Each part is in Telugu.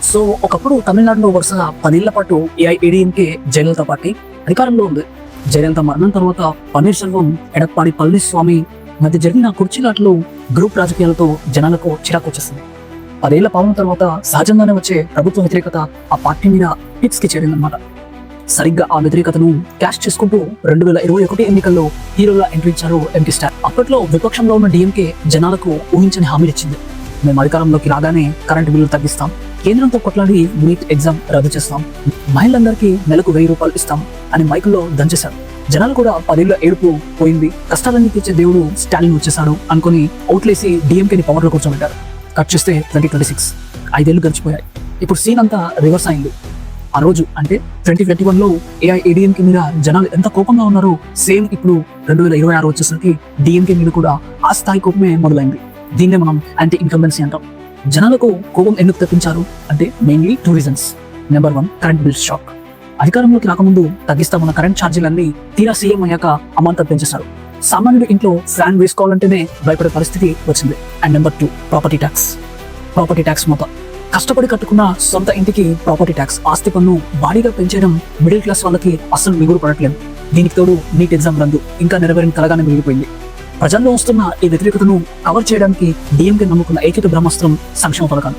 సో ఒకప్పుడు తమిళనాడులో వరుసగా 10 ఏళ్ల పాటు ఏఐఏడీఎంకే జయలలిత పార్టీ అధికారంలో ఉంది. జయలలిత మరణం తర్వాత పన్నీర్ సెల్వం, ఎడప్పాడి పళనిస్వామి మధ్య జరిగిన కుర్చీలాటలో గ్రూప్ రాజకీయాలతో జనాలకు చిరాకు వచ్చేసింది. 10 ఏళ్ల పాలన తర్వాత సహజంగానే వచ్చే ప్రభుత్వ వ్యతిరేకత ఆ పార్టీ మీద పిక్స్ కి చేరిందన్నమాట. సరిగ్గా ఆ వ్యతిరేకతను క్యాష్ చేసుకుంటూ 2021 ఎన్నికల్లో హీరోగా ఎంట్రీ ఇచ్చారు ఎంపీ స్టార్. అప్పట్లో విపక్షంలో ఉన్న డిఎంకే జనాలకు ఊహించని హామీలు ఇచ్చింది. మేము అధికారంలోకి రాగానే కరెంటు బిల్లులు తగ్గిస్తాం, కేంద్రంతో కొట్లాడి నీట్ ఎగ్జామ్ రద్దు చేస్తాం, మహిళలందరికీ నెలకు 1000 రూపాయలు ఇస్తాం అని మైకుల్లో దంచేశారు. జనాలు కూడా 10 ఏళ్ల ఏడుపు పోయింది, కష్టాలన్నీ తీర్చే దేవుడు స్టాలిన్ వచ్చేసాడు అనుకుని ఓట్లేసి డిఎంకేని పవర్లో కూర్చోబెట్టారు. కట్ చేస్తే 2026 5 ఏళ్లు గడిచిపోయాయి. ఇప్పుడు సీన్ అంతా రివర్స్ అయింది. ఆ రోజు అంటే 2021లో ఏఐఏడీఎంకే మీద జనాలు ఎంత కోపంగా ఉన్నారో సేమ్ ఇప్పుడు 2026 వచ్చేసరికి డిఎంకే మీద కూడా ఆ స్థాయి కోపమే మొదలైంది. దీన్నే మనం యాంటీ ఇన్కంబెన్సీ అంటాం. జనాలకు కోపం ఎందుకు తెప్పించారు అంటే mainly 2 reasons. Number 1, current bill shock. అధికారంలోకి రాకముందు తగ్గిస్తామన్న కరెంట్ ఛార్జీలన్నీ తీరా సీఎం అయ్యాక అమాంతం పెంచేశారు. సామాన్యుడు ఇంట్లో ఫ్యాన్ వేసుకోవాలంటేనే భయపడే పరిస్థితి వచ్చింది. And number 2, property tax. Property tax మొత్తం కష్టపడి కట్టుకున్న సొంత ఇంటికి ప్రాపర్టీ ట్యాక్స్, ఆస్తి పన్ను భారీగా పెంచడం మిడిల్ క్లాస్ వాళ్ళకి అస్సలు మిగులు పడట్లేదు. దీనికి తోడు నీట్ ఎగ్జామ్ రద్దు ఇంకా నెరవేరిన కలగానే మిగిలిపోయింది. ప్రజల్లో వస్తున్న ఈ వ్యతిరేకతను కవర్ చేయడానికి డిఎంకే నమ్ముకున్న ఏకైక బ్రహ్మాస్త్రం సంక్షేమ పథకాలు.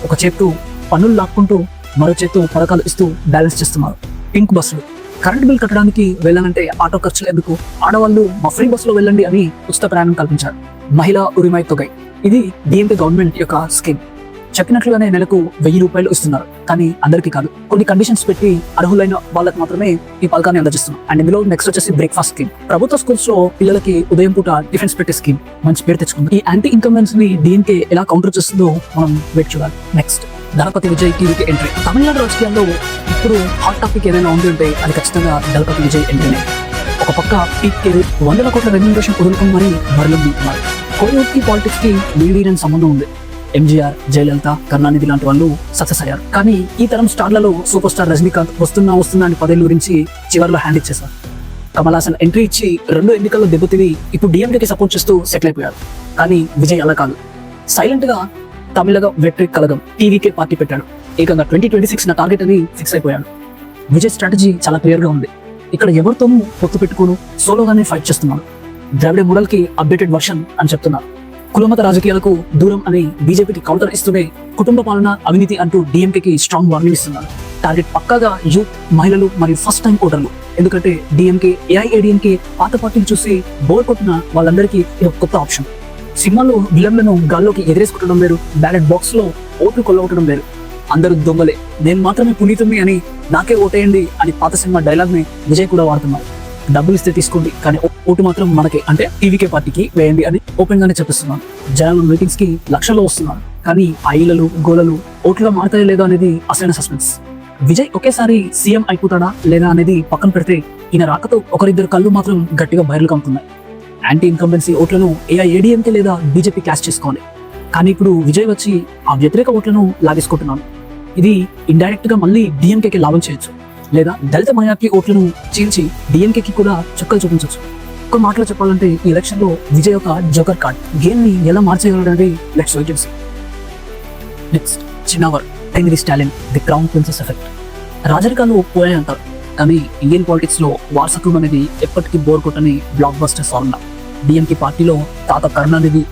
ఒక చేత్తో పన్నులు లాక్కుంటూ మరో చేత్తో పథకాలు ఇస్తూ బ్యాలెన్స్ చేస్తున్నారు. పింక్ బస్సులు, కరెంట్ బిల్ కట్టడానికి వెళ్ళాలంటే ఆటో ఖర్చులు ఎందుకు, ఆడవాళ్ళు మా ఫ్రీ బస్సులో వెళ్ళండి అని ఉచిత ప్రయాణం కల్పించారు. మహిళా ఉరిమై తొగై, ఇది డిఎంకే గవర్నమెంట్ యొక్క స్కీమ్. చెప్పినట్లుగానే నెలకు 1000 రూపాయలు ఇస్తున్నారు, కానీ అందరికీ కాదు. కొన్ని కండిషన్స్ పెట్టి అర్హులైన వాళ్ళకి మాత్రమే ఈ పథకాన్ని అందజేస్తున్నాం. అండ్ ఇందులో నెక్స్ట్ వచ్చేసి బ్రేక్ఫాస్ట్ స్కీమ్. ప్రభుత్వ స్కూల్స్ లో పిల్లలకి ఉదయం పూట టిఫిన్స్ పెట్టే స్కీమ్ మంచి పేరు తెచ్చుకుంది. ఈ యాంటీ ఇన్కంబెన్స్ ని డిఎంకే ఎలా కౌంటర్ చేస్తుందో మనం వెయిట్ చూడాలి. నెక్స్ట్, దళపతి విజయ్ టీవీకి ఎంట్రీ. తమిళనాడు రాజకీయాల్లో ఇప్పుడు హాట్ టాపిక్ ఏదైనా ఉంది అంటే అది ఖచ్చితంగా దళపతి విజయ్ ఎంట్రీనే. ఒక పక్క పీక్ కెరీర్ 100 కోట్ల రెమ్యూనరేషన్ వదులుకొని మరీ బరిలో దిగుతున్నారు. కోలీవుడ్ పాలిటిక్స్ కి లీడీరని సంబంధం ఉంది. ఎంజీఆర్, జయలలిత, కరుణానిధి లాంటి వాళ్ళు సక్సెస్ అయ్యారు. కానీ ఈ తరం స్టార్లలో సూపర్ స్టార్ రజనీకాంత్ వస్తున్నా అని 10 ఏళ్ళ గురించి చివరిలో హ్యాండ్ ఇచ్చేశారు. కమల్ హాసన్ ఎంట్రీ ఇచ్చి 2 ఎన్నికల్లో దెబ్బతిని ఇప్పుడు డిఎంకేకి సపోర్ట్ చేస్తూ సెటిల్ అయిపోయారు. కానీ విజయ్ అలా కాదు. సైలెంట్ గా తమిళగా వెట్రి కలగం టీవీకే పార్టీ పెట్టాడు. ఏకంగా 2026 నా టార్గెట్ అని ఫిక్స్ అయిపోయాడు. విజయ్ స్ట్రాటజీ చాలా క్లియర్ గా ఉంది. ఇక్కడ ఎవరితోనూ పొత్తు పెట్టుకోను, సోలోగానే ఫైట్ చేస్తున్నాడు. ద్రావిడ మోడల్ కి అప్డేటెడ్ వర్షన్ అని చెప్తున్నారు. కులమత రాజకీయాలకు దూరం అని బీజేపీకి కౌంటర్ ఇస్తూనే కుటుంబ పాలన, అవినీతి అంటూ డిఎంకేకి స్ట్రాంగ్ వార్నింగ్ ఇస్తున్నారు. టార్గెట్ పక్కాగా యూత్, మహిళలు మరియు ఫస్ట్ టైం ఓటర్లు. ఎందుకంటే డిఎంకే, ఏఐఏడీఎంకే పాత పార్టీని చూసి బోర్ కొట్టిన వాళ్ళందరికీ ఇది ఒక కొత్త ఆప్షన్. సినిమాలో విలన్లను గాల్లోకి ఎగరేసుకుంటడం వేరు, బ్యాలెట్ బాక్స్ లో ఓట్లు కొల్లగొట్టడం వేరు. అందరూ దొంగలే, నేను మాత్రమే పునీతుని అని, నాకే ఓటేయండి అని పాత సినిమా డైలాగ్ ని విజయ్ కూడా వాడుతున్నారు. డబ్బులు ఇస్తే తీసుకోండి, కానీ ఓటు మాత్రం మనకే, అంటే టీవీకే పార్టీకి వేయండి అని ఓపెన్ గానే చెప్పిస్తున్నాను. జనాలు మీటింగ్స్ కి లక్షల్లో వస్తున్నారు, కానీ ఆ ఇళ్లలు, గోలలు ఓట్లుగా మారుతాయో లేదో అనేది అసలైన సస్పెన్స్. విజయ్ ఒకేసారి సీఎం అయిపోతాడా లేదా అనేది పక్కన పెడితే ఈయన రాకతో ఒకరిద్దరు కళ్ళు మాత్రం గట్టిగా బయర్లు కమ్ముతున్నాయి. యాంటీ ఇన్కంబెన్సీ ఓట్లను ఏఐఏడీఎంకే లేదా బీజేపీ క్యాష్ చేసుకోవాలి. కానీ ఇప్పుడు విజయ్ వచ్చి ఆ వ్యతిరేక ఓట్లను లాగేసుకుంటున్నాను. ఇది ఇండైరెక్ట్ గా మళ్ళీ డిఎంకేకి లాభం చేయొచ్చు, లేదా దళిత మైనార్టీ ఓట్లను చీల్చి డిఎంకేకి కూడా చుక్కలు చూపించవచ్చు. ఒక మాటలో చెప్పాలంటే ఈ ఎలక్షన్ లో విజయ్ ఒక జోకర్ కార్డ్. గేమ్ ని ఎలా మార్చేయగలడనేది let's wait and see. Next, చిన్నవర్, టైమిది Stalin, the crown princess effect. రాజరికాలు పోయాయి అంటారు, కానీ ఇండియన్ పాలిటిక్స్ లో వారసత్వం అనేది ఎప్పటికీ బోర్ కొట్టని బ్లాక్ బస్టర్ ఫార్ములా. డిఎంకే పార్టీలో తాత కరుణానిధి,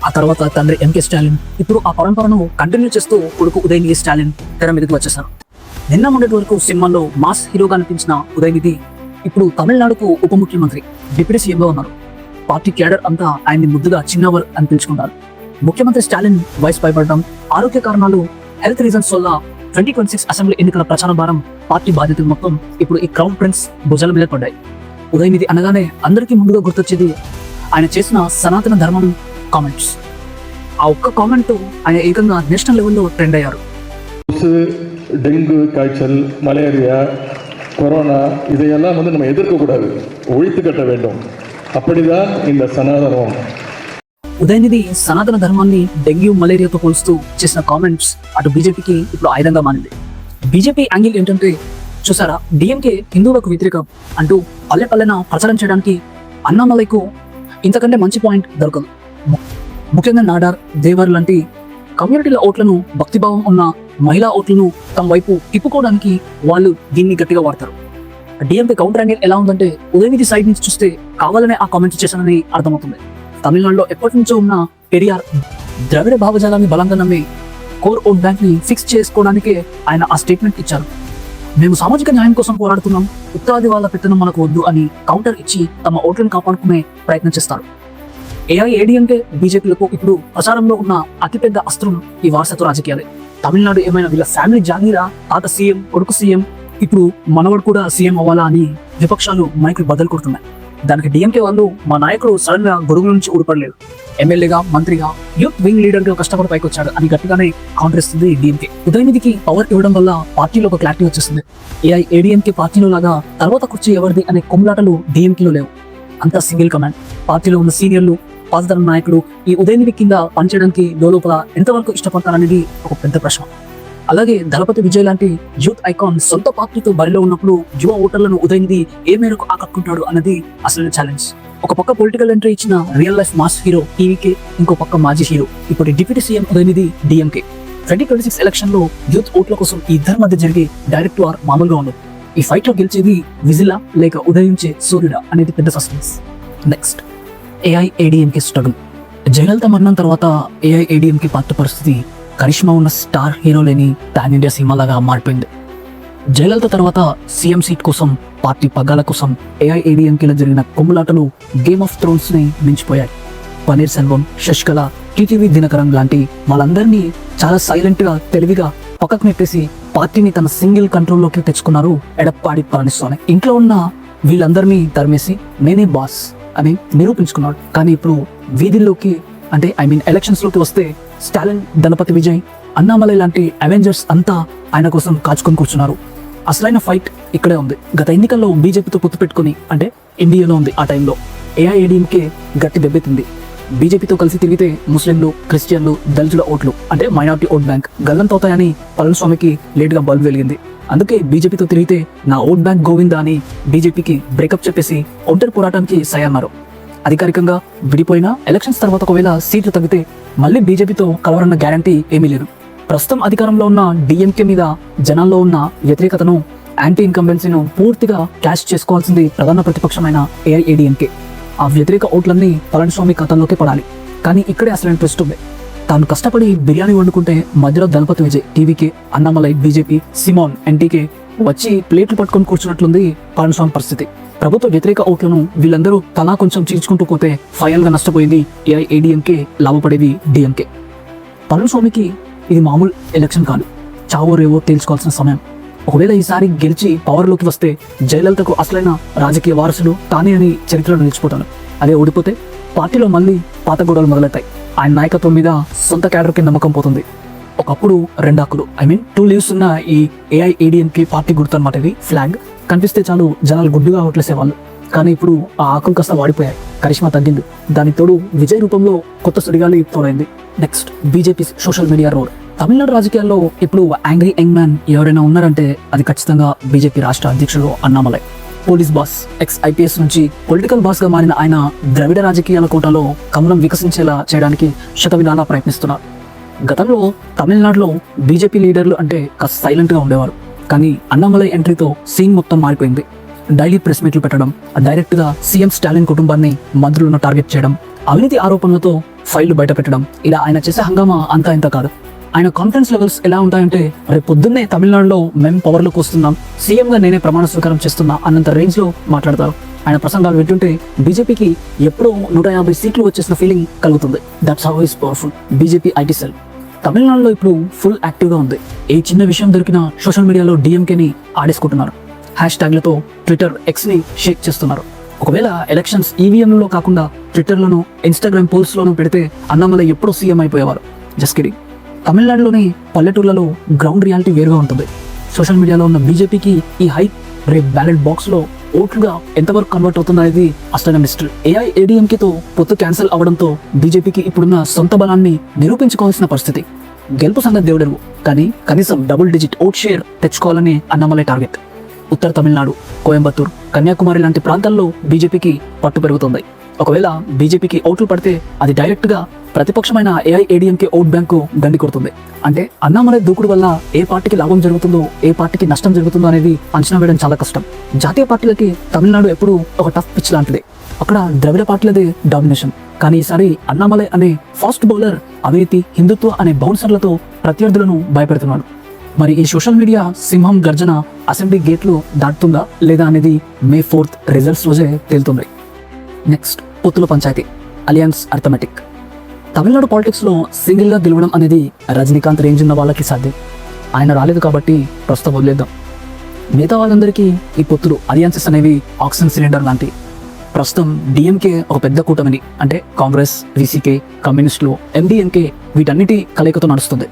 ఆ తర్వాత తండ్రి ఎంకే స్టాలిన్, ఇప్పుడు ఆ పరంపరను కంటిన్యూ చేస్తూ కొడుకు ఉదయనిధి స్టాలిన్ తెర మీదకి వచ్చేసారు. నిన్న మొన్నటి వరకు సినిమాల్లో మాస్ హీరోగా అనిపించిన ఉదయనిధి ఇప్పుడు తమిళనాడుకు ఉప ముఖ్యమంత్రి, డిప్యూటీ సీఎంగా ఉన్నారు. పార్టీ క్యాడర్ అంతా ఆయన్ని ముద్దుగా చిన్నవర్ అని పిలుచుకుంటారు. ముఖ్యమంత్రి స్టాలిన్ వయసు భయపడడం, ఆరోగ్య కారణాలు, హెల్త్ రీజన్స్ వల్ల 2026 అసెంబ్లీ ఎన్నికల ప్రచార భారం, పార్టీ బాధ్యతలు మొత్తం ఇప్పుడు ఈ క్రౌన్ ప్రిన్స్ భుజాల మీద పడ్డాయి. ఉదయనిధి అనగానే అందరికీ ముందుగా గుర్తొచ్చేది ఆయన చేసిన సనాతన ధర్మం కామెంట్స్. ఆ ఒక్క కామెంట్ ఆయన ఏకంగా నేషనల్ లెవెల్లో ట్రెండ్ అయ్యారు. டெங்கு காய்ச்சல், மலேரியா, கொரோனா இதையெல்லாம் நம்ம எதிர்க்கக்கூடாது, ஒழித்து கட்ட வேண்டும். அப்படிதான் இந்த சனாதனம். ఉదయనిధి సనాతన ధర్మాన్ని డెంగ్యూ, మలేరియాతో పోలుస్తూ చేసిన కామెంట్స్ అటు బీజేపీకి ఇప్పుడు ఆయుధంగా మారింది. బీజేపీ యాంగిల్ ఏంటంటే, చూసారా, డిఎంకే హిందువులకు వ్యతిరేకం అంటూ పల్లె పల్లెన ప్రచారం చేయడానికి అన్నామలైకు ఇంతకంటే మంచి పాయింట్ దొరకదు. ముఖ్యంగా నాడార్, దేవర్ లాంటి కమ్యూనిటీల ఓట్లను భక్తిభావం ఉన్న మహిళా ఓట్లను తమ వైపు తిప్పుకోవడానికి వాళ్ళు దీన్ని గట్టిగా వాడతారు. డిఎంకే కౌంటర్ యాంగిల్ ఎలా ఉందంటే, ఉదయనిధి సైడ్ నుంచి చూస్తే కావాలనే ఆ కామెంట్స్ చేశానని అర్థమవుతుంది. తమిళనాడులో ఎప్పటి నుంచో ఉన్న పెరియార్ ద్రవిడ భావజాలాన్ని బలంగా నమ్మి కోర్ ఓట్ బ్యాంక్ ని ఫిక్స్ చేసుకోవడానికే ఆయన ఆ స్టేట్మెంట్ ఇచ్చారు. మేము సామాజిక న్యాయం కోసం పోరాడుతున్నాం, ఉత్తరాది వాళ్ళ పెత్తనం మనకు వద్దు అని కౌంటర్ ఇచ్చి తమ ఓట్లను కాపాడుకునే ప్రయత్నం చేస్తారు. ఏఐఏడీఎంకే బీజేపీలకు ఇప్పుడు ప్రచారంలో ఉన్న అతిపెద్ద అస్త్రం ఈ వారసత్వ రాజకీయాలే. తమిళనాడు ఏమైనా వీళ్ళ ఫ్యామిలీ జాగీరా, తాత సీఎం, కొడుకు సీఎం, ఇప్పుడు మనవడు కూడా సీఎం అవ్వాలా అని విపక్షాలు మైకులు బదులు కొడుతున్నాయి. దానికి డిఎంకే వాళ్ళు, మా నాయకుడు సడన్ గా గొడుగు నుంచి ఊడిపడలేదు, ఎమ్మెల్యేగా, మంత్రిగా, యూత్ వింగ్ లీడర్ గా కష్టపడి పైకి వచ్చాడు అని గట్టిగానే కౌంటర్ ఇస్తుంది డిఎంకే. ఉదయనిధికి పవర్ ఇవ్వడం వల్ల పార్టీలో ఒక క్లారిటీ వచ్చేస్తుంది. ఏఐఏడీఎంకే పార్టీలో లాగా తర్వాత కుర్చీ ఎవరిది అనే కొమ్ములాటలు డిఎంకేలో లేవు. అంతా సింగిల్ కమాండ్. పార్టీలో ఉన్న సీనియర్లు, పాతతరం నాయకుడు ఈ ఉదయనిధి కింద పనిచేయడానికి లోపల ఎంతవరకు ఇష్టపడతారనేది ఒక పెద్ద ప్రశ్న. అలాగే దళపతి విజయ్ లాంటి యూత్ ఐకాన్ సొంత పార్టీతో బరిలో ఉన్నప్పుడు యువ ఓటర్లను ఉదయనిధి ఏ మేరకు ఆకట్టుకుంటాడు అన్నది అసలు ఛాలెంజ్. ఒక పక్క పొలిటికల్ ఎంట్రీ ఇచ్చిన real life mass hero TVK, ఇంకో పక్క మాజీ హీరో ఇప్పుడు deputy CM Udhayanidhi DMK. 2026 election లో యూత్ ఓట్ల కోసం ఈ ఇద్దరి మధ్య జరిగే డైరెక్ట్ వార్ మామూలుగా ఉండదు. ఈ ఫైట్ లో గెలిచేది విజిలా లేక ఉదయించే సూర్యుడా అనేది పెద్ద suspense. Next, AIADMK struggle. Jayalalithaa మరణం తర్వాత ఏఐఏడీఎంకే పార్టీ పరిస్థితి కరిష్మా ఉన్న స్టార్ హీరో లేని పాన్ ఇండియా సినిమాలాగా మారిపోయింది. జయలలిత తర్వాత సీఎం సీట్ కోసం, పార్టీ పగ్గాల కోసం ఏఐఏడీఎంకేలో జరిగిన కొమ్ములాటలు గేమ్ ఆఫ్ థ్రోన్స్ ని మించిపోయాయి. పన్నీర్ సెల్వం, శశికళ, టీటీవీ దినకరన్ లాంటి వాళ్ళందరినీ చాలా సైలెంట్ గా, తెలివిగా పక్కకు నెట్టేసి పార్టీని తన సింగిల్ కంట్రోల్లోకి తెచ్చుకున్నారు ఎడప్పాడి పళనిస్వామి. ఇంట్లో ఉన్న వీళ్ళందరినీ తరిమేసి నేనే బాస్ అని నిరూపించుకున్నాడు. కానీ ఇప్పుడు వీధుల్లోకి, అంటే ఎలక్షన్స్ లోకి వస్తే స్టాలిన్, దళపతి విజయ్, అన్నామలై లాంటి అవెంజర్స్ అంతా ఆయన కోసం కాచుకొని కూర్చున్నారు. అసలైన ఫైట్ ఇక్కడే ఉంది. గత ఎన్నికల్లో బీజేపీతో పొత్తు పెట్టుకుని, అంటే ఇండియాలో ఉంది ఆ టైంలో, ఏఐఏడీఎంకే గట్టి దెబ్బతింది. బీజేపీతో కలిసి తిరిగితే ముస్లింలు, క్రిస్టియన్లు, దళితుల ఓట్లు, అంటే మైనారిటీ ఓట్ బ్యాంక్ గల్లంతవుతాయని పళనిస్వామికి లేటుగా బల్బ్ వెలిగింది. అందుకే బీజేపీతో తిరిగితే నా ఓట్ బ్యాంక్ గోవిందా అని బీజేపీకి బ్రేకప్ చెప్పేసి ఒంటరి పోరాటానికి సై అన్నారు. అధికారికంగా విడిపోయినా ఎలక్షన్స్ తర్వాత ఒకవేళ సీట్లు తగ్గితే మళ్ళీ బీజేపీతో కలవరన్న గ్యారంటీ ఏమీ లేదు. ప్రస్తుతం అధికారంలో ఉన్న డిఎంకే మీద జనాల్లో ఉన్న వ్యతిరేకతను, యాంటీ ఇన్కంబెన్సీను పూర్తిగా క్యాష్ చేసుకోవాల్సింది ప్రధాన ప్రతిపక్షమైన ఏఐఏడీఎంకే. ఆ వ్యతిరేక ఓట్లన్నీ పళనిస్వామి ఖాతాల్లోకి పడాలి. కానీ ఇక్కడే అసలైన ట్విస్ట్ ఉంది. తాను కష్టపడి బిర్యానీ వండుకుంటే మధ్యలో Thalapathy Vijay, TVK, Annamalai, BJP, Seeman, NTK వచ్చి ప్లేట్లు పట్టుకొని కూర్చున్నట్లుంది పళనిస్వామి పరిస్థితి. ప్రభుత్వ వ్యతిరేక ఓట్లను వీళ్ళందరూ తలా కొంచెం చీల్చుకుంటూ పోతే ఫైనల్ గా నష్టపోయింది ఏఐఏడీఎంకే, లాభపడేది డిఎంకే. పళనిస్వామికి ఇది మామూలు ఎలక్షన్ కాదు, చావో రేవో తేల్చుకోవాల్సిన సమయం. ఒకవేళ ఈసారి గెలిచి పవర్లోకి వస్తే జయలలితకు అసలైన రాజకీయ వారసుడు తానే అని చరిత్రలో నిలిచిపోతాను. అదే ఓడిపోతే పార్టీలో మళ్ళీ పాత గొడవలు మొదలవుతాయి. ఆయన నాయకత్వం మీద సొంత క్యాడర్కి నమ్మకం పోతుంది. ఒకప్పుడు 2 ఆకులు, 2 లీవ్స్ ఉన్న ఈ ఏఐఏడీఎంకే పార్టీ గుర్తు అన్నమాట. ఇది ఫ్లాగ్ కనిపిస్తే చాలు జనాలు గుడ్డుగా ఓట్లేసేవాళ్ళు. కానీ ఇప్పుడు ఆ ఆకులు కాస్త వాడిపోయాయి, కరిష్మా తగ్గింది. దానికి తోడు విజయ్ రూపంలో కొత్త సుడిగాలి తోడైంది. Next, BJP social media road. Tamil Nadu రాజకీయాల్లో ఇప్పుడు యాంగ్రీ యంగ్ మ్యాన్ ఎవరైనా ఉన్నారంటే అది ఖచ్చితంగా బీజేపీ రాష్ట్ర అధ్యక్షుడు Annamalai. Police boss, X IPS నుంచి పొలిటికల్ బాస్ గా మారిన ఆయన ద్రవిడ రాజకీయాల కోటలో కమలం వికసించేలా చేయడానికి శతవిధాలా ప్రయత్నిస్తున్నారు. గతంలో తమిళనాడులో బీజేపీ లీడర్లు అంటే కాస్త సైలెంట్ గా ఉండేవారు. కానీ అన్నామలై ఎంట్రీతో సీన్ మొత్తం మారిపోయింది. డైలీ ప్రెస్ మీట్లు పెట్టడం, డైరెక్ట్ గా సీఎం స్టాలిన్ కుటుంబాన్ని, మంత్రులను టార్గెట్ చేయడం, అవినీతి ఆరోపణలతో ఫైళ్లు బయట పెట్టడం, ఇలా ఆయన చేసే హంగామా అంతా ఇంత కాదు. ఆయన కాన్ఫిడెన్స్ లెవెల్స్ ఎలా ఉంటాయంటే, రేపు పొద్దున్నే తమిళనాడులో మేము పవర్లోకి వస్తున్నాం, సీఎంగా నేనే ప్రమాణ స్వీకారం చేస్తున్నా అన్నంత రేంజ్ లో మాట్లాడతారు. ఆయన ప్రసంగాలు వింటుంటే బీజేపీకి ఎప్పుడో 150 సీట్లు వచ్చేసిన ఫీలింగ్ కలుగుతుంది. That's how is powerful BJP IT cell. తమిళనాడులో ఇప్పుడు ఫుల్ యాక్టివ్గా ఉంది. ఏ చిన్న విషయం దొరికినా సోషల్ మీడియాలో డిఎంకేని ఆడేసుకుంటున్నారు. హ్యాష్ ట్యాగ్లతో ట్విట్టర్, ఎక్స్ని షేక్ చేస్తున్నారు. ఒకవేళ ఎలక్షన్స్ ఈవీఎంలలో కాకుండా ట్విట్టర్లోనూ, ఇన్స్టాగ్రామ్ పోల్స్లోనూ పెడితే అన్నామలై ఎప్పుడూ సీఎం అయిపోయేవారు. Just kidding. తమిళనాడులోని పల్లెటూళ్లలో గ్రౌండ్ రియాలిటీ వేరుగా ఉంటుంది. సోషల్ మీడియాలో ఉన్న బీజేపీకి ఈ హైప్ రేపు బ్యాలెట్ బాక్స్లో ఓట్లుగా ఎంతవరకు కన్వర్ట్ అవుతుందనేది అసలైన మిస్టరీ. ఏఐఏడీఎంకేతో పొత్తు క్యాన్సిల్ అవడంతో బీజేపీకి ఇప్పుడున్న సొంత బలాన్ని నిరూపించుకోవాల్సిన పరిస్థితి. గెలుపు సంగతి దేవుడెరువు, కానీ కనీసం డబుల్ డిజిట్ ఓట్ షేర్ తెచ్చుకోవాలని అన్నామలై టార్గెట్. ఉత్తర తమిళనాడు, కోయంబత్తూర్, కన్యాకుమారి లాంటి ప్రాంతాల్లో బీజేపీకి పట్టు పెరుగుతుంది. ఒకవేళ బీజేపీకి ఓట్లు పడితే అది డైరెక్ట్గా ప్రతిపక్షమైన ఏఐఏడీఎంకే ఓట్ బ్యాంకు గండి కొడుతుంది. అంటే అన్నామలై దూకుడు వల్ల ఏ పార్టీకి లాభం జరుగుతుందో ఏ పార్టీకి నష్టం జరుగుతుందో అనేది అంచనా వేయడం చాలా కష్టం. జాతీయ పార్టీలకి తమిళనాడు ఎప్పుడు ఒక టఫ్ పిచ్ లాంటిది. అక్కడ ద్రవిడ పార్టీలదే డామినేషన్. కానీ ఈసారి అన్నామలై అనే ఫాస్ట్ బౌలర్ అవినీతి, హిందుత్వ అనే బౌన్సర్లతో ప్రత్యర్థులను భయపెడుతున్నాడు. మరి ఈ సోషల్ మీడియా సింహం గర్జన అసెంబ్లీ గేట్లు దాటుతుందా లేదా అనేది May 4th రిజల్ట్స్ రోజే తేలుతుంది. నెక్స్ట్, పొత్తుల పంచాయతీ, అలియన్స్ అర్థమెటిక్. తమిళనాడు పాలిటిక్స్లో సింగిల్గా గెలవడం అనేది రజనీకాంత్ రేంజ్ ఉన్న వాళ్ళకి సాధ్యం. ఆయన రాలేదు కాబట్టి ప్రస్తుతం వదిలేద్దాం. మిగతా వాళ్ళందరికీ ఈ పొత్తులు, అలియన్సెస్ అనేవి ఆక్సిజన్ సిలిండర్ లాంటి. ప్రస్తుతం డిఎంకే ఒక పెద్ద కూటమిని, అంటే కాంగ్రెస్, వీసీకే, కమ్యూనిస్టులు, ఎండిఎంకే వీటన్నిటి కలయికతో నడుస్తుంది.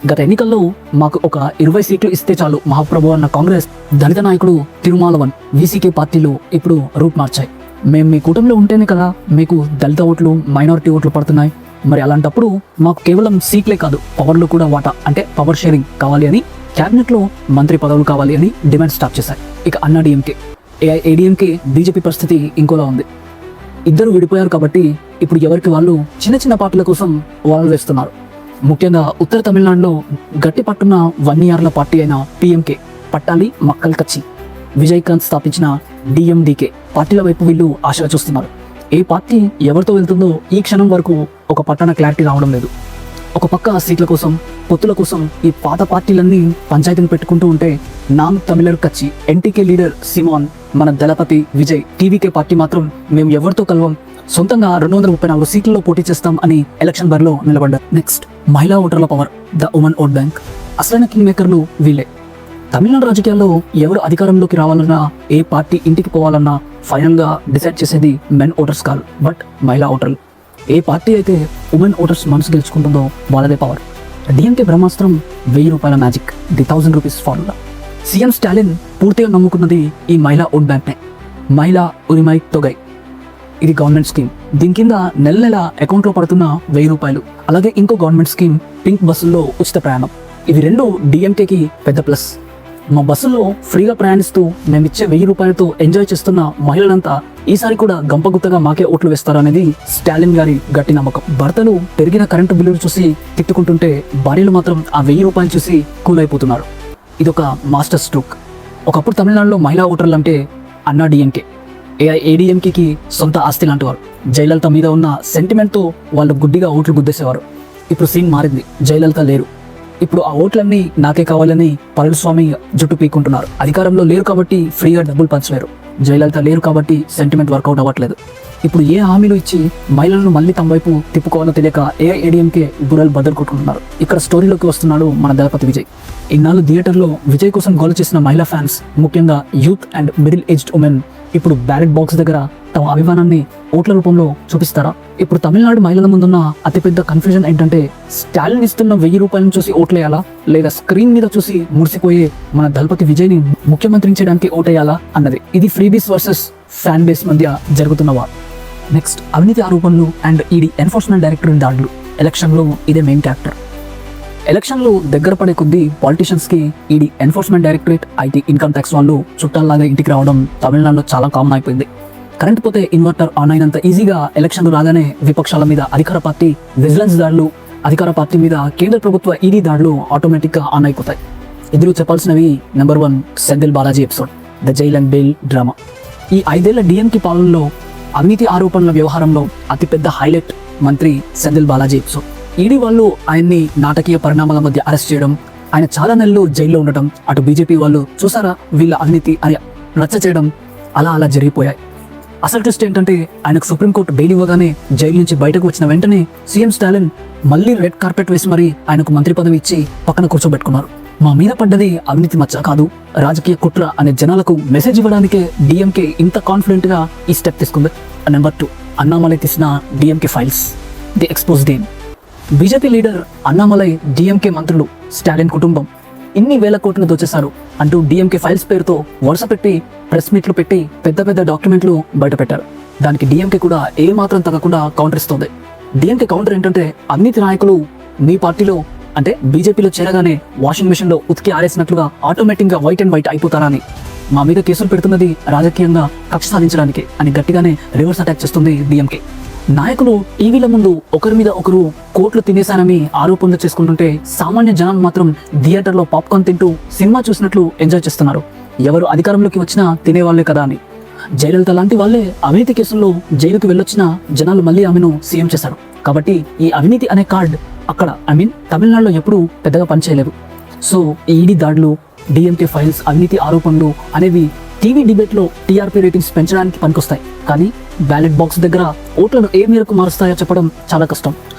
గత ఎన్నికల్లో మాకు ఒక 20 సీట్లు ఇస్తే చాలు మహాప్రభు అన్న కాంగ్రెస్, దళిత నాయకుడు తిరుమాలవన్, వీసీకే పార్టీలు ఇప్పుడు రూట్ మార్చాయి. మేము మీ కూటమిలో ఉంటేనే కదా మీకు దళిత ఓట్లు, మైనారిటీ ఓట్లు పడుతున్నాయి. మరి అలాంటప్పుడు మాకు కేవలం సీట్లే కాదు, పవర్లో కూడా వాటా, అంటే పవర్ షేరింగ్ కావాలి అని, క్యాబినెట్లో మంత్రి పదవులు కావాలి అని డిమాండ్ స్టార్ట్ చేశాయి. ఇక అన్నా డిఎంకే, ఏఐఏడీఎంకే, బీజేపీ పరిస్థితి ఇంకోలా ఉంది. ఇద్దరు విడిపోయారు కాబట్టి ఇప్పుడు ఎవరికి వాళ్ళు చిన్న చిన్న పార్టీల కోసం వాళ్ళు వేస్తున్నారు. ముఖ్యంగా ఉత్తర తమిళనాడులో గట్టి పట్టున్న 1 ఇయర్ల పార్టీ అయిన పిఎంకే, పట్టాలి మక్కల్ కచ్చి, విజయకాంత్ స్థాపించిన డిఎండికే పార్టీల వైపు వీళ్ళు ఆశగా చూస్తున్నారు. ఏ పార్టీ ఎవరితో వెళ్తుందో ఈ క్షణం వరకు ఒక పట్టణ క్లారిటీ రావడం లేదు. ఒక పక్క సీట్ల కోసం, పొత్తుల కోసం ఈ పాత పార్టీలన్నీ పంచాయతీని పెట్టుకుంటూ ఉంటే, నామ్ తమిళర్ కచ్చి, ఎన్టీకే లీడర్ సిమాన్, మన దళపతి విజయ్, టీవీకే పార్టీ మాత్రం మేము ఎవరితో కలవం, సొంతంగా 234 సీట్లలో పోటీ చేస్తాం అని ఎలక్షన్ బరిలో నిలబడ్డారు. నెక్స్ట్, మహిళా ఓటర్ల power, the women vote bank. అసలైన కింగ్ మేకర్లు వీళ్ళే. తమిళనాడు రాజకీయాల్లో ఎవరు అధికారంలోకి రావాలన్నా, ఏ పార్టీ ఇంటికి పోవాలన్నా ఫైనల్గా డిసైడ్ చేసేది మెన్ ఓటర్స్ కాదు, బట్ మహిళా ఓటర్లు. ఏ పార్టీ అయితే ఉమెన్ ఓటర్స్ మనసు గెలుచుకుంటుందో వాళ్ళదే పవర్. డిఎంకే బ్రహ్మాస్త్రం 1000 రూపాయల magic, the 1000 rupees formula. CM Stalin పూర్తిగా నమ్ముకున్నది ఈ మహిళా ఓట్ బ్యాంక్నే. మహిళా ఉరిమై తొగై, ఇది గవర్నమెంట్ స్కీమ్. దీని కింద నెల అకౌంట్లో పడుతున్న 1000 రూపాయలు. అలాగే ఇంకో గవర్నమెంట్ స్కీమ్, పింక్ బస్సుల్లో ఉచిత ప్రయాణం. ఇవి రెండు డిఎంకేకి పెద్ద ప్లస్. మా బస్సుల్లో ఫ్రీగా ప్రయాణిస్తూ మేమిచ్చే 1000 రూపాయలతో ఎంజాయ్ చేస్తున్న మహిళలంతా ఈసారి కూడా గంపగుత్తగా మాకే ఓట్లు వేస్తారనేది స్టాలిన్ గారి గట్టి నమ్మకం. భర్తలు పెరిగిన కరెంటు బిల్లులు చూసి తిట్టుకుంటుంటే భార్యలు మాత్రం ఆ 1000 రూపాయలు చూసి కూల్ అయిపోతున్నారు. ఇదొక మాస్టర్ స్ట్రోక్. ఒకప్పుడు తమిళనాడులో మహిళా ఓటర్లు అంటే అన్నా డిఎంకే, ఏఐఏడీఎంకేకి సొంత ఆస్తి లాంటి వారు. జయలలిత మీద ఉన్న సెంటిమెంట్తో వాళ్ళు గుడ్డిగా ఓట్లు గుద్దేసేవారు. ఇప్పుడు సీన్ మారింది, జయలలిత లేరు. ఇప్పుడు ఆ ఓట్లన్నీ నాకే కావాలని పళనిస్వామి జుట్టు పీక్కుంటున్నారు. అధికారంలో లేరు కాబట్టి ఫ్రీగా డబ్బులు పంచలేరు. జయలలిత లేరు కాబట్టి సెంటిమెంట్ వర్కౌట్ అవ్వట్లేదు. ఇప్పుడు ఏ హామీలు ఇచ్చి మహిళలను మళ్ళీ తమ వైపు తిప్పుకోవాలో తెలియక ఏఐఏడీఎంకే బుర్రలు బద్దలు కొట్టుకుంటున్నారు. ఇక్కడ స్టోరీలోకి వస్తున్నాడు మన దళపతి విజయ్. ఇన్నాళ్ళు థియేటర్లో విజయ్ కోసం గోల చేసిన మహిళా ఫ్యాన్స్, ముఖ్యంగా youth and middle aged women ఇప్పుడు బ్యాలెట్ బాక్స్ దగ్గర తమ అభిమానాన్ని ఓట్ల రూపంలో చూపిస్తారా? ఇప్పుడు తమిళనాడు మహిళల ముందున్న అతిపెద్ద కన్ఫ్యూజన్ ఏంటంటే, స్టాలిన్ ఇస్తున్న 1000 రూపాయలను చూసి ఓట్లేయాలా, లేదా స్క్రీన్ మీద చూసి మురిసిపోయే మన దళపతి విజయ్ని ముఖ్యమంత్రిని చేయడానికి ఓటేయాలా అన్నది. ఇది ఫ్రీబీస్ వర్సెస్ ఫ్యాన్ బేస్ మధ్య జరుగుతున్న వార్. నెక్స్ట్, అవినీతి ఆరోపణలు అండ్ ఈడీ ఎన్ఫోర్స్మెంట్ డైరెక్టరేట్ దాడులు. ఎలక్షన్లో ఇదే మెయిన్ క్యారెక్టర్. ఎలక్షన్లు దగ్గర పడే కొద్దీ పాలిటీషియన్స్కి ED enforcement directorate, IT, income tax వాళ్ళు చుట్టాల్లాగా ఇంటికి రావడం తమిళనాడులో చాలా కామన్ అయిపోయింది. కరెంట్ పోతే ఇన్వర్టర్ ఆన్ అయినంత ఈజీగా ఎలక్షన్లు రాగానే విపక్షాల మీద అధికార పార్టీ విజిలెన్స్ దాడులు, అధికార పార్టీ మీద కేంద్ర ప్రభుత్వ ఈడీ దాడులు ఆటోమేటిక్గా ఆన్ అయిపోతాయి. ఇందులో చెప్పాల్సినవి number 1, Senthil Balaji episode, the jail and bail drama. ఈ 5 ఏళ్ల డిఎంకే పాలనలో అవినీతి ఆరోపణల వ్యవహారంలో అతిపెద్ద హైలైట్ మంత్రి సెంథిల్ బాలాజీ ఎపిసోడ్. ఈడీ వాళ్ళు ఆయన్ని నాటకీయ పరిణామాల మధ్య అరెస్ట్ చేయడం, ఆయన చాలా నెలలు జైల్లో ఉండటం, అటు బీజేపీ వాళ్ళు చూసారా వీళ్ళ అవినీతి అని రచ్చ చేయడం, అలా జరిగిపోయాయి. అసలు ట్విస్ట్ ఏంటంటే, ఆయనకు సుప్రీంకోర్టు బెయిల్ ఇవ్వగానే జైలు నుంచి బయటకు వచ్చిన వెంటనే సీఎం స్టాలిన్ మళ్ళీ రెడ్ కార్పెట్ వేసి మరీ ఆయనకు మంత్రి పదవి ఇచ్చి పక్కన కూర్చోబెట్టుకున్నారు. మా మీద పడ్డది అవినీతి మచ్చ కాదు, రాజకీయ కుట్ర అనే జనాలకు మెసేజ్ ఇవ్వడానికే డిఎంకే ఇంత కాన్ఫిడెంట్గా ఈ స్టెప్ తీసుకుంది. నెంబర్ 2, అన్నామలై తీసిన DMK files, the expose them. BJP leader Annamalai, DMK మంత్రులు, స్టాలిన్ కుటుంబం ఇన్ని వేల కోట్లు దోచేశారు అంటూ డిఎంకే ఫైల్స్ పేరుతో వరుస పెట్టి ప్రెస్ మీట్లు పెట్టి పెద్ద డాక్యుమెంట్లు బయటపెట్టారు. దానికి డిఎంకే కూడా ఏమాత్రం తగ్గకుండా కౌంటర్ ఇస్తుంది. డిఎంకే కౌంటర్ ఏంటంటే, అవినీతి నాయకులు మీ పార్టీలో అంటే బీజేపీలో చేరగానే వాషింగ్ మెషిన్లో ఉతికి ఆరేసినట్లుగా ఆటోమేటిక్గా వైట్ అండ్ వైట్ అయిపోతారా అని. మా మీద కేసులు పెడుతున్నది రాజకీయంగా కక్ష సాధించడానికి అని గట్టిగానే రివర్స్ అటాక్ చేస్తుంది డిఎంకే. నాయకులు టీవీల ముందు ఒకరి మీద ఒకరు కోట్లు తినేశానని ఆరోపణలు చేసుకుంటుంటే సామాన్య జనం మాత్రం థియేటర్లో పాప్కార్న్ తింటూ సినిమా చూసినట్లు ఎంజాయ్ చేస్తున్నారు. ఎవరు అధికారంలోకి వచ్చినా తినేవాళ్లే కదా అని. జయలలిత లాంటి వాళ్ళే అవినీతి కేసుల్లో జైలుకు వెళ్ళొచ్చిన జనాలు మళ్ళీ ఆమెను సీఎం చేశారు. కాబట్టి ఈ అవినీతి అనే కార్డ్ అక్కడ తమిళనాడులో ఎప్పుడూ పెద్దగా పనిచేయలేదు. సో ఈ ఈడీ దాడులు, డిఎంకే ఫైల్స్, అవినీతి ఆరోపణలు అనేవి టీవీ డిబేట్లో టీఆర్పీ రేటింగ్స్ పెంచడానికి పనికొస్తాయి. కానీ బ్యాలెట్ బాక్స్ దగ్గర ఓట్లను ఏ మేరకు మారుస్తాయో చెప్పడం చాలా కష్టం.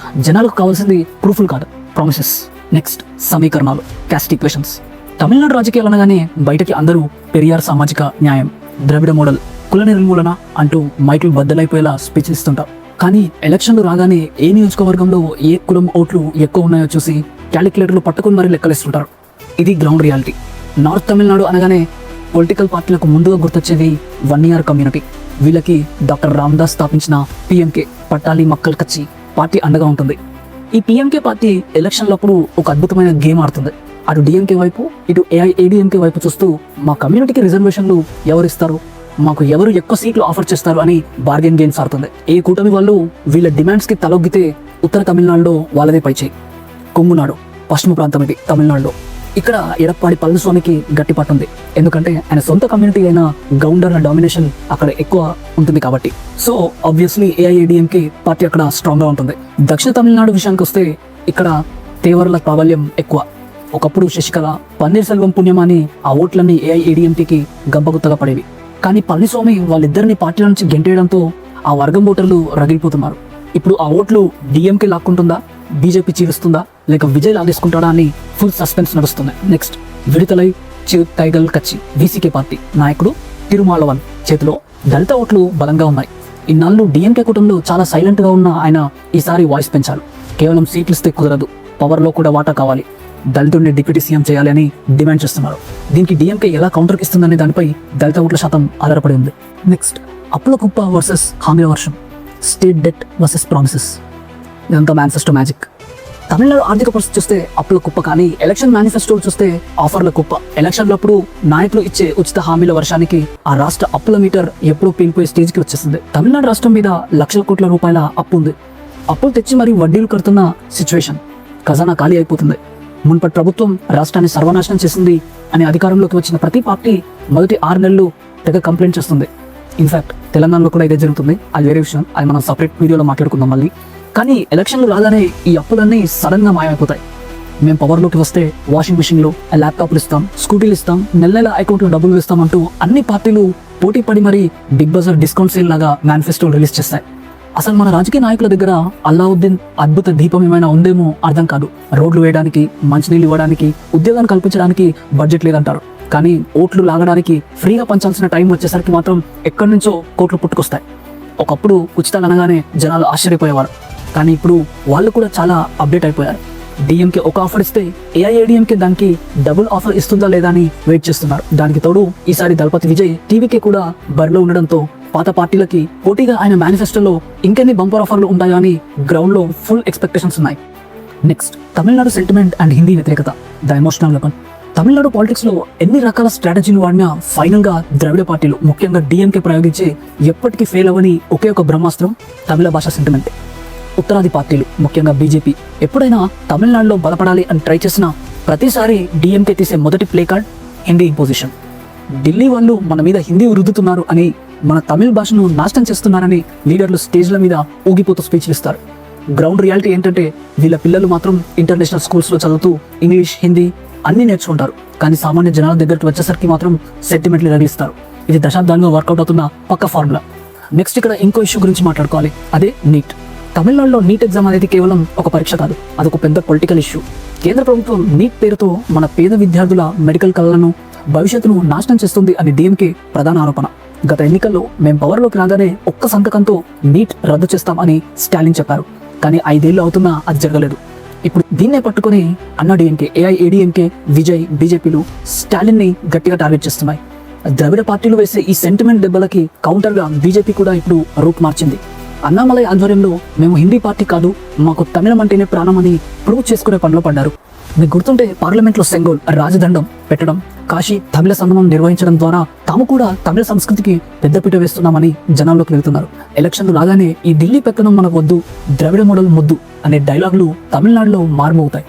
జనాలకు కావాల్సింది ప్రూఫ్లు కాదు, ప్రామిసెస్. నెక్స్ట్, సమీకరణాలు, క్యాస్ట్ ఈక్వేషన్స్. తమిళనాడు రాజకీయాలు అనగానే బయటకి అందరూ పెరియార్ సామాజిక న్యాయం, ద్రవిడ మోడల్, కుల నిర్మూలన అంటూ మైకులు బద్దలైపోయేలా స్పీచ్ ఇస్తుంటారు. కానీ ఎలక్షన్లు రాగానే ఏ నియోజకవర్గంలో ఏ కులం ఓట్లు ఎక్కువ ఉన్నాయో చూసి క్యాలిక్యులేటర్లు పట్టుకుని మరీ లెక్కలేస్తుంటారు. ఇది గ్రౌండ్ రియాలిటీ. నార్త్ తమిళనాడు అనగానే పొలిటికల్ పార్టీలకు ముందుగా గుర్తొచ్చేది వన్నియార్ కమ్యూనిటీ. వీళ్ళకి డాక్టర్ రామదాస్ స్థాపించిన పిఎంకే, పట్టాలి మక్కల్ కచ్చి పార్టీ అండగా ఉంటుంది. ఈ పిఎంకే పార్టీ ఎలక్షన్లప్పుడు ఒక అద్భుతమైన గేమ్ ఆడుతుంది. అటు డిఎంకే వైపు, ఇటు ఏఐఏడిఎంకే వైపు చూస్తూ మా కమ్యూనిటీకి రిజర్వేషన్లు ఎవరిస్తారు, మాకు ఎవరు ఎక్కువ సీట్లు ఆఫర్ చేస్తారు అని బార్గెన్ గేమ్స్ ఆడుతుంది. ఏ కూటమి వాళ్ళు వీళ్ళ డిమాండ్స్కి తలొగ్గితే ఉత్తర తమిళనాడులో వాళ్ళదే పైచేయి. కొంగునాడు, పశ్చిమ ప్రాంతం ఇది తమిళనాడులో. ఇక్కడ ఎడప్పాడి పళనిస్వామికి గట్టి పట్టుంది. ఎందుకంటే ఆయన సొంత కమ్యూనిటీ అయిన గౌండర్ల డామినేషన్ అక్కడ ఎక్కువ ఉంటుంది కాబట్టి. సో ఆబ్వియస్లీ ఏఐఏడిఎంకే పార్టీ అక్కడ స్ట్రాంగ్గా ఉంటుంది. దక్షిణ తమిళనాడు విషయానికి వస్తే ఇక్కడ తేవర్ల ప్రాబల్యం ఎక్కువ. ఒకప్పుడు శశికళ, పన్నీర్ సెల్వం పుణ్యమాని ఆ ఓట్లన్నీ ఏఐఏడిఎంకేకి గంపగుత్తగా పడేవి. కానీ పళనిస్వామి వాళ్ళిద్దరిని పార్టీల నుంచి గెంటేయడంతో ఆ వర్గం ఓటర్లు రగిలిపోతున్నారు. ఇప్పుడు ఆ ఓట్లు డిఎంకే లాక్కుంటుందా, బీజేపీ చీలుస్తుందా, లేక విజయ్ లాగేసుకుంటాడా అని ఫుల్ సస్పెన్స్ నడుస్తుంది. నెక్స్ట్, విడుదలై టైగల్ కచ్చి వీసీకే పార్టీ నాయకుడు తిరుమాలవన్ చేతిలో దళిత ఓట్లు బలంగా ఉన్నాయి. ఇన్నాళ్ళు డిఎంకే కూటమిలో చాలా సైలెంట్గా ఉన్న ఆయన ఈసారి వాయిస్ పెంచారు. కేవలం సీట్లు ఇస్తే కుదరదు, పవర్లో కూడా వాటా కావాలి, దళితుడిని డిప్యూటీ సీఎం చేయాలి అని డిమాండ్ చేస్తున్నారు. దీనికి డిఎంకే ఎలా కౌంటర్కి ఇస్తుందనే దానిపై దళిత ఓట్ల శాతం ఆధారపడి ఉంది. నెక్స్ట్, అప్పుల కుప్ప వర్సెస్ హామీల వర్షం, స్టేట్ డెట్ వర్సెస్ ప్రామిసెస్. ఇదంతా మేనిఫెస్టో మ్యాజిక్. తమిళనాడు ఆర్థిక పరిస్థితి చూస్తే అప్పుల కుప్ప, కానీ ఎలక్షన్ మేనిఫెస్టోలు చూస్తే ఆఫర్ల కుప్ప. ఎలక్షన్లప్పుడు నాయకులు ఇచ్చే ఉచిత హామీల వర్షానికి ఆ రాష్ట్ర అప్పుల మీటర్ ఎప్పుడూ పీలిపోయే స్టేజ్కి వచ్చేస్తుంది. తమిళనాడు రాష్ట్రం మీద లక్షల కోట్ల రూపాయల అప్పు ఉంది. అప్పులు తెచ్చి మరీ వడ్డీలు కడుతున్న సిచ్యువేషన్. ఖజానా ఖాళీ అయిపోతుంది. మున్పటి ప్రభుత్వం రాష్ట్రాన్ని సర్వనాశనం చేసింది అని అధికారంలోకి వచ్చిన ప్రతి పార్టీ మొదటి 6 నెలలు తెగ కంప్లైంట్ చేస్తుంది. ఇన్ఫాక్ట్ తెలంగాణలో కూడా ఇదే జరుగుతుంది. అది వేరే విషయం, అది మనం సపరేట్ వీడియోలో మాట్లాడుకుందాం మళ్ళీ. కానీ ఎలక్షన్లు రాగానే ఈ అప్పులన్నీ సడన్గా మాయమైపోతాయి. మేము పవర్లోకి వస్తే వాషింగ్ మిషన్లు, ల్యాప్టాప్లు ఇస్తాం, స్కూటీలు ఇస్తాం, నెల అకౌంట్లో డబ్బులు వేస్తాం అంటూ అన్ని పార్టీలు పోటీ పడి మరీ బిగ్ బజార్ డిస్కౌంట్ సేల్ లాగా మేనిఫెస్టోలు రిలీజ్ చేస్తాయి. అసలు మన రాజకీయ నాయకుల దగ్గర అల్లావుద్దీన్ అద్భుత దీపం ఏమైనా ఉందేమో అర్థం కాదు. రోడ్లు వేయడానికి, మంచినీళ్ళు ఇవ్వడానికి, ఉద్యోగాలు కల్పించడానికి బడ్జెట్ లేదంటారు. కానీ ఓట్లు లాగడానికి, ఫ్రీగా పంచాల్సిన టైం వచ్చేసరికి మాత్రం ఎక్కడి నుంచో కోట్లు పుట్టుకొస్తాయి. ఒకప్పుడు ఉచితాలు అనగానే జనాలు ఆశ్చర్యపోయేవారు. కానీ ఇప్పుడు వాళ్ళు కూడా చాలా అప్డేట్ అయిపోయారు. డిఎంకే ఒక ఆఫర్ ఇస్తే ఏఐఏడిఎంకే దానికి డబుల్ ఆఫర్ ఇస్తుందా లేదా అని వెయిట్ చేస్తున్నారు. దానికి తోడు ఈసారి దళపతి విజయ్ టీవీకే కూడా బరిలో ఉండడంతో పాత పార్టీలకి పోటీగా ఆయన మేనిఫెస్టోలో ఇంకెన్ని బంపర్ ఆఫర్లు ఉంటాయో అని గ్రౌండ్లో ఫుల్ ఎక్స్పెక్టేషన్స్ ఉన్నాయి. Next, Tamil Nadu sentiment and Hindi వ్యతిరేకత, ద ఎమోషనల్ వెపన్. తమిళనాడు పాలిటిక్స్లో ఎన్ని రకాల స్ట్రాటజీలు వాడినా ఫైనల్గా ద్రవిడ పార్టీలు, ముఖ్యంగా డిఎంకే ప్రయోగించే ఎప్పటికీ ఫెయిల్ అవ్వని ఒకే ఒక బ్రహ్మాస్త్రం తమిళ భాష సెంటిమెంట్. ఉత్తరాది పార్టీలు, ముఖ్యంగా బీజేపీ, ఎప్పుడైనా తమిళనాడులో బలపడాలి అని ట్రై చేసినా ప్రతిసారి డిఎంకే తీసే మొదటి play card Hindi imposition. Delhi వాళ్ళు మన మీద హిందీ రుద్దుతున్నారు అని, మన తమిళ భాషను నాశనం చేస్తున్నారని లీడర్లు స్టేజ్ల మీద ఊగిపోతూ స్పీచ్లు ఇస్తారు. గ్రౌండ్ రియాలిటీ ఏంటంటే వీళ్ళ పిల్లలు మాత్రం ఇంటర్నేషనల్ స్కూల్స్లో చదువుతూ ఇంగ్లీష్, హిందీ అన్నీ నేర్చుకుంటారు. కానీ సామాన్య జనాల దగ్గరికి వచ్చేసరికి మాత్రం సెంటిమెంట్లు రగిలిస్తారు. ఇది దశాబ్దాలుగా వర్కౌట్ అవుతున్న పక్క ఫార్ములా. నెక్స్ట్, ఇక్కడ ఇంకో ఇష్యూ గురించి మాట్లాడుకోవాలి, అదే నీట్. తమిళనాడులో నీట్ ఎగ్జామ్ అనేది కేవలం ఒక పరీక్ష కాదు, అదొక పెద్ద పొలిటికల్ ఇష్యూ. కేంద్ర ప్రభుత్వం నీట్ పేరుతో మన పేద విద్యార్థుల మెడికల్ కళలను, భవిష్యత్తును నాశనం చేస్తుంది అని డిఎంకే ప్రధాన ఆరోపణ. గత ఎన్నికల్లో మేము పవర్లోకి రాగానే ఒక్క సంతకంతో నీట్ రద్దు చేస్తామని స్టాలిన్ చెప్పారు. కానీ 5 ఏళ్ళు అవుతున్నా అది జరగలేదు. ఇప్పుడు దీన్నే పట్టుకుని అన్నా డిఎంకే, ఏఐఏడిఎంకే, విజయ్, బీజేపీలు స్టాలిన్ని గట్టిగా టార్గెట్ చేస్తున్నాయి. ద్రవిడ పార్టీలు వేసే ఈ సెంటిమెంట్ దెబ్బలకి కౌంటర్గా బీజేపీ కూడా ఇప్పుడు రూట్ మార్చింది. అన్నామలై ఆధ్వర్యంలో మేము హిందీ పార్టీ కాదు, మాకు తమిళం అంటేనే ప్రాణం అని ప్రూవ్ చేసుకునే పనిలో పడ్డారు. మీకు గుర్తుంటే పార్లమెంట్లో సెంగోల్ రాజదండం పెట్టడం, కాశీ తమిళ సంగమం నిర్వహించడం ద్వారా తాము కూడా తమిళ సంస్కృతికి పెద్దపీట వేస్తున్నామని జనాల్లోకి వెళ్తున్నారు. ఎలక్షన్లు రాగానే ఈ ఢిల్లీ పెత్తనం మనకు వద్దు, ద్రవిడ మోడల్ ముద్దు అనే డైలాగులు తమిళనాడులో మారుమవుతాయి.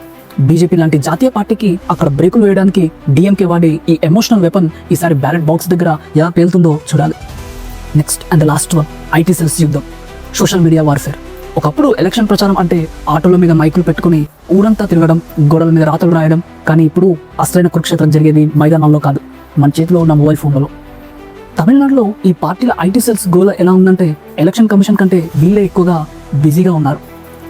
బీజేపీ లాంటి జాతీయ పార్టీకి అక్కడ బ్రేకులు వేయడానికి డిఎంకే వాడే ఈ ఎమోషనల్ వెపన్ ఈసారి బ్యాలెట్ బాక్స్ దగ్గర ఎలా పేలుతుందో చూడాలి. Next and last one, IT cells యుద్ధం, సోషల్ మీడియా వార్ఫేర్. ఒకప్పుడు ఎలక్షన్ ప్రచారం అంటే ఆటోల మీద మైకులు పెట్టుకుని ఊరంతా తిరగడం, గోడల మీద రాతలు రాయడం. కానీ ఇప్పుడు అసలైన కురుక్షేత్రం జరిగేది మైదానాల్లో కాదు, మన చేతిలో ఉన్న మొబైల్ ఫోన్లలో. తమిళనాడులో ఈ పార్టీల ఐటీ సెల్స్ గోల ఎలా ఉందంటే ఎలక్షన్ కమిషన్ కంటే వీళ్ళే ఎక్కువగా బిజీగా ఉన్నారు.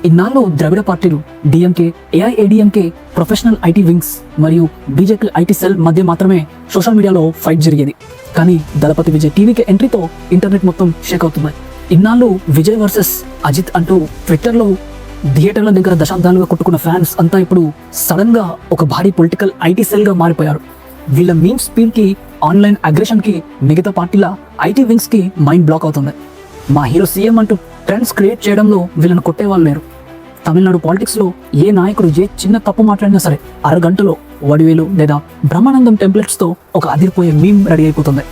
ఇన్నాళ్ళు ద్రవిడ పార్టీలు DMK, AIADMK professional IT wings మరియు బీజేపీ ఐటీ సెల్ మధ్య మాత్రమే సోషల్ మీడియాలో ఫైట్ జరిగేది. కానీ దళపతి విజయ్ టీవీకే ఎంట్రీతో ఇంటర్నెట్ మొత్తం షేక్ అవుతుంది. ఇన్నాళ్ళు విజయ్ వర్సెస్ అజిత్ అంటూ ట్విట్టర్లో థియేటర్ల దగ్గర దశాబ్దాలుగా కొట్టుకున్న ఫ్యాన్స్ అంతా ఇప్పుడు సడన్ గా ఒక భారీ పొలిటికల్ ఐటీ సెల్ గా మారిపోయారు. వీళ్ళ మీమ్ స్పీడ్ కి, ఆన్లైన్ అగ్రెషన్ కి మిగతా పార్టీల ఐటీ వింగ్స్ కి మైండ్ బ్లాక్ అవుతుంది. మా హీరో సీఎం అంటూ ట్రెండ్స్ క్రియేట్ చేయడంలో వీళ్ళని కొట్టేవాళ్ళు లేరు. తమిళనాడు పాలిటిక్స్ లో ఏ నాయకుడు ఏ చిన్న తప్పు మాట్లాడినా సరే అరగంటలో వడివేలు లేదా బ్రహ్మానందం టెంప్లెట్స్ తో ఒక అదిరిపోయే మీమ్ రెడీ అయిపోతుంది.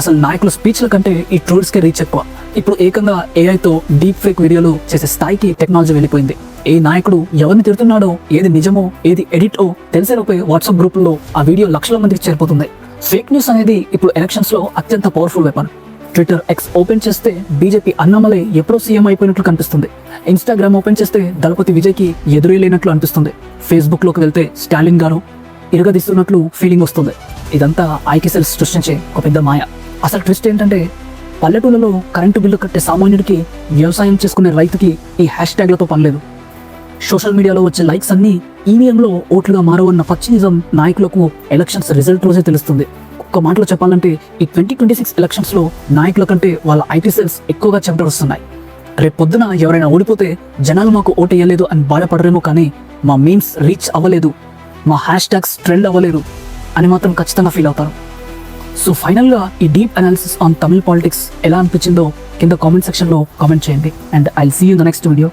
అసలు నాయకుల స్పీచ్ల కంటే ఈ ట్రోల్స్కే రీచ్ ఎక్కువ. ఇప్పుడు ఏకంగా ఏఐతో డీప్ ఫేక్ వీడియోలు చేసే స్థాయికి టెక్నాలజీ వెళ్ళిపోయింది. ఏ నాయకుడు ఎవరిని తిడుతున్నాడో, ఏది నిజమో ఏది ఎడిటో తెలిసేలోపే వాట్సాప్ గ్రూపుల్లో ఆ వీడియో లక్షల మందికి చేరిపోతుంది. ఫేక్ న్యూస్ అనేది ఇప్పుడు ఎలక్షన్స్ లో అత్యంత powerful weapon. Twitter X open చేస్తే బీజేపీ అన్నామలై ఎప్పుడో సీఎం అయిపోయినట్లు కనిపిస్తుంది. ఇన్స్టాగ్రామ్ ఓపెన్ చేస్తే దళపతి విజయ్కి ఎదురే లేనట్లు అనిపిస్తుంది. ఫేస్బుక్ లోకి వెళ్తే స్టాలిన్ గారు ఇరగదీస్తున్నట్లు ఫీలింగ్ వస్తుంది. ఇదంతా ఐటీ సెల్స్ సృష్టించే ఒక పెద్ద మాయ. అసలు ట్విస్ట్ ఏంటంటే పల్లెటూళ్ళలో కరెంటు బిల్లు కట్టే సామాన్యుడికి, వ్యవసాయం చేసుకునే రైతుకి ఈ హ్యాష్ ట్యాగ్లతో పనిలేదు. సోషల్ మీడియాలో వచ్చే లైక్స్ అన్నీ ఈవీఎంలో ఓట్లుగా మారవన్న పచ్చినిజం నాయకులకు ఎలక్షన్స్ రిజల్ట్ రోజే తెలుస్తుంది. ఒక్క మాటలో చెప్పాలంటే ఈ 2026 ఎలక్షన్స్లో నాయకుల కంటే వాళ్ళ ఐటీ సెల్స్ ఎక్కువగా చెమటొస్తున్నాయి. రేపు పొద్దున ఎవరైనా ఓడిపోతే జనాలు మాకు ఓటు వేయలేదు అని బాధపడరేమో, కానీ మా మీమ్స్ రీచ్ అవ్వలేదు, మా హ్యాష్ ట్యాగ్స్ ట్రెండ్ అవ్వలేదు అని మాత్రం ఖచ్చితంగా ఫీల్ అవుతారు. సో ఫైనల్గా ఈ deep analysis on Tamil politics ఎలా అనిపించిందో కింద కామెంట్ సెక్షన్లో కామెంట్ చేయండి. And I'll see you in the next video.